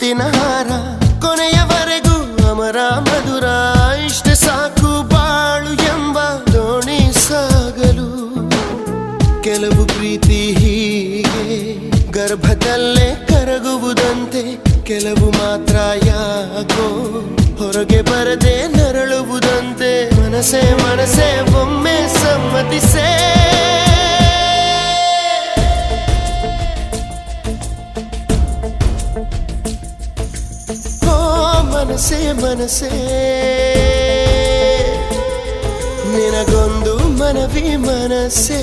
ಮುತ್ತಿನ ಹಾರ ಕೊನೆಯವರೆಗೂ ಅಮರ ಮಧುರ ಇಷ್ಟೇ ಸಾಕು ಬಾಳು ಎಂಬ ದೋಣಿ ಸಾಗಲು ಕೆಲವು ಪ್ರೀತಿ ಹೀಗೆ ಗರ್ಭದಲ್ಲೇ ಕರಗುವುದಂತೆ ಕೆಲವು ಮಾತ್ರ ಯಾಕೋ ಹೊರಗೆ ಬರದೆ ನರಳುವುದಂತೆ ಮನಸೇ ಮನಸೇ ಒಮ್ಮೆ ಸಮ್ಮತಿಸೇ ಮನಸೇ ಮನಸೇ ನಿನಗೊಂದು ಮನವಿ ಮನಸೇ